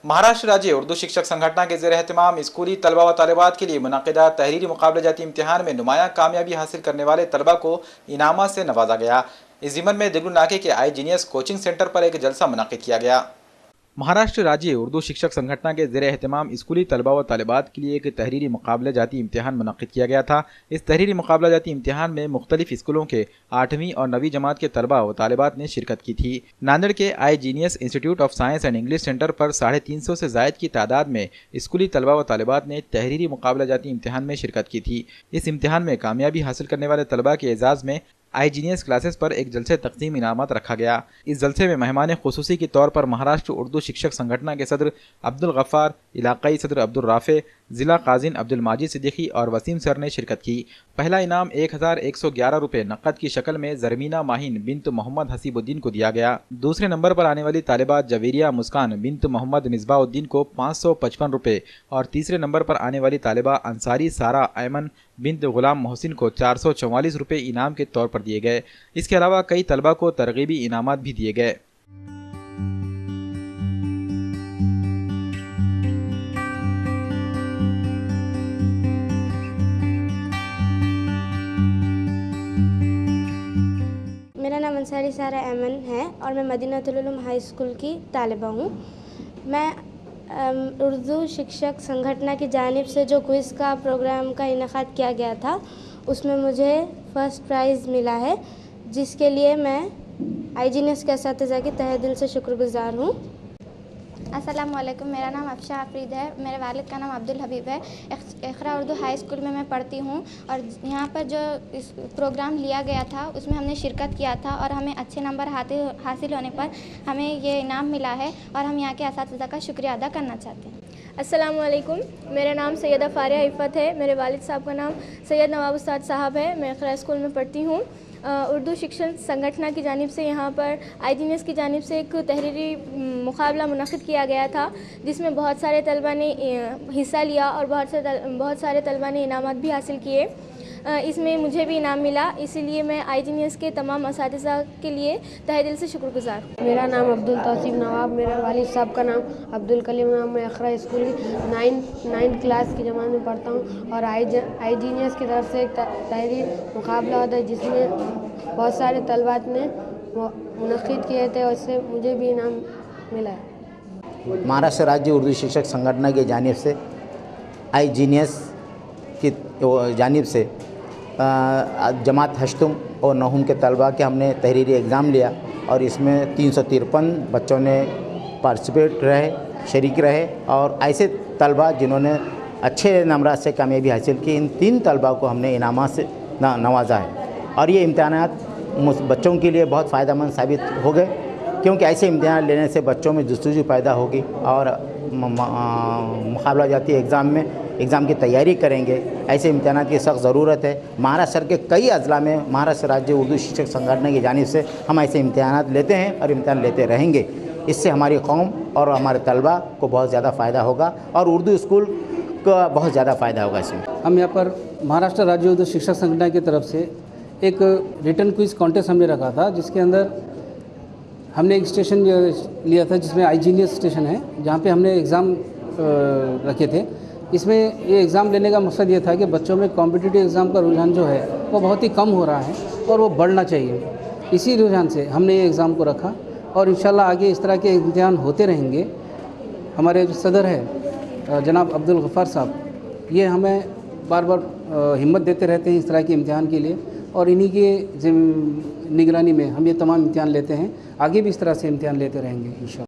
महाराष्ट्र राज्य उर्दू शिक्षक संगठन के ज़ेर एहतमाम स्कूली तलबा व तालिबात के लिए मुनक़िदा तहरीरी मुकाबला जाती इम्तिहान में नुमायाँ कामयाबी हासिल करने वाले तलबा को इनामात से नवाजा गया। इस ज़िमन में दिगलू नाके के IGNS कोचिंग सेंटर पर एक जलसा मुनक़िद किया गया। महाराष्ट्र राज्य उर्दू शिक्षक संगठन के ज़ेर एहतमाम स्कूली तलबा व तालिबात के लिए एक तहरीरी मुकाबला जाती इम्तिहान मुनक़िद किया गया था। इस तहरीरी मुकाबला जाती इम्तिहान में मुख्तलिफ स्कूलों के 8वीं और 9वीं जमात के तलबा व तालिबात ने शिरकत की थी। नांदेड़ के IGNS institute of science and English centre पर 350 से ज़ायद की तादाद में स्कूली तलबा व तालिबात ने तहरीरी मुकाबला जाती इम्तिहान में शिरकत की थी। इस इम्तिहान में कामयाबी हासिल करने वाले तलबा के एजाज़ में IGNS क्लासेस पर एक जलसे तकसीम इनामत रखा गया। इस जलसे में मेहमान खुसूसी के तौर पर महाराष्ट्र उर्दू शिक्षक संगठन के सदर अब्दुल गफ्फार, इलाकाई सदर अब्दुल राफे, ज़िला काज़िन अब्दुल माजिद सिद्दीकी और वसीम सर ने शिरकत की। पहला इनाम 1111 रुपये नकद की शक्ल में ज़रमीना माहिन बिन्त मोहम्मद हसीबुद्दीन को दिया गया। दूसरे नंबर पर आने वाली तालिबा जवेरिया मुस्कान बिन्त मोहम्मद मिसबाउद्दीन को 555 रुपये और तीसरे नंबर पर आने वाली तालिबा अंसारी सारा ऐमन बिन्त गुलाम मोहसिन को 444 रुपये इनाम के तौर पर दिए गए। इसके अलावा कई तलबा को तरगीबी इनामात भी दिए गए। मेरा नाम अंसारी सारा ऐमन है और मैं मदीनातुल उलूम हाई स्कूल की तालिबा हूँ। मैं उर्दू शिक्षक संगठन की जानिब से जो क्विज़ का प्रोग्राम का इनेकाद किया गया था उसमें मुझे फ़र्स्ट प्राइज़ मिला है, जिसके लिए मैं IGNS के असातिज़ा की तहे दिल से शुक्रगुज़ार हूँ। अस्सलामुअलैकुम, मेरा नाम अफशा आफरीद है। मेरे वालिद का नाम अब्दुल हबीब है। इक़रा उर्दू हाई स्कूल में मैं पढ़ती हूँ और यहाँ पर जो इस प्रोग्राम लिया गया था उसमें हमने शिरकत किया था और हमें अच्छे नंबर हासिल होने पर हमें ये इनाम मिला है और हम यहाँ के असातिज़ा का शुक्रिया अदा करना चाहते हैं। अस्सलामुअलैकुम, मेरा नाम सैयदा फ़ारिया इफ़त है। मेरे वालिद साहब का नाम सैयद नवाब उस्ताद साहब है। मैं इक़रा स्कूल में पढ़ती हूँ। उर्दू शिक्षण संगठन की जानिब से यहाँ पर IGNS की जानिब से एक तहरीरी मुकाबला मुनक़िद किया गया था, जिसमें बहुत सारे तलबा ने हिस्सा लिया और बहुत सारे तलबा ने इनामात भी हासिल किए। इसमें मुझे भी इनाम मिला, इसीलिए मैं IGNS के तमाम असातिज़ा के लिए तहे दिल से शुक्रगुज़ार हूँ। मेरा नाम अब्दुल तौसीफ नवाब, मेरे वालिद साहब का नाम अब्दुल कलीम नाम। मैं इक़रा स्कूल की 9th क्लास की जमात में पढ़ता हूँ और IGNS की तरफ से एक तहरीरी मुकाबला होता है जिसमें बहुत सारे तलबात ने मुनक़िद किए थे और इससे मुझे भी इनाम मिला है। महाराष्ट्र राज्य उर्दू शिक्षक संगठन की जानिब से IGNS की जानिब से जमात हश्तुम और नहुम के तलबा के हमने तहरीरी एग्ज़ाम लिया और इसमें 353 बच्चों ने पार्टिसिपेट रहे, शरीक रहे और ऐसे तलबा जिन्होंने अच्छे नंबरात से कामयाबी हासिल की, इन 3 तलबा को हमने इनामात से नवाजा है। और ये इम्तिहानात बच्चों के लिए बहुत फ़ायदेमंद साबित हो गए, क्योंकि ऐसे इम्तिहान लेने से बच्चों में जुस्तजू पैदा होगी और मुकाबला जाती एग्ज़ाम की तैयारी करेंगे। ऐसे इम्तिहानात की सख्त ज़रूरत है। महाराष्ट्र के कई अज़ला में महाराष्ट्र राज्य उर्दू शिक्षक संगठन की जानिब से हम ऐसे इम्तिहानात लेते हैं और इम्तिहान लेते रहेंगे। इससे हमारी कौम और हमारे तलबा को बहुत ज़्यादा फ़ायदा होगा और उर्दू स्कूल का बहुत ज़्यादा फ़ायदा होगा। इसमें हम यहाँ पर महाराष्ट्र राज्य उर्दू शिक्षक संगठन की तरफ से एक रिटन क्विज़ कॉन्टेस्ट हमने रखा था, जिसके अंदर हमने एक स्टेशन लिया था जिसमें IGNS स्टेशन है, जहाँ पे हमने एग्ज़ाम रखे थे। इसमें ये एग्ज़ाम लेने का मकसद ये था कि बच्चों में कॉम्पिटिटिव एग्ज़ाम का रुझान जो है वो बहुत ही कम हो रहा है और वो बढ़ना चाहिए। इसी रुझान से हमने ये एग्ज़ाम को रखा और इंशाल्लाह आगे इस तरह के इम्तिहान होते रहेंगे। हमारे जो सदर है जनाब अब्दुल गफ्फार साहब, ये हमें बार बार हिम्मत देते रहते हैं इस तरह के इम्तिहान के लिए और इन्हीं की निगरानी में हम ये तमाम इम्तिहान लेते हैं। आगे भी इस तरह से इम्तिहान लेते रहेंगे इंशाल्लाह।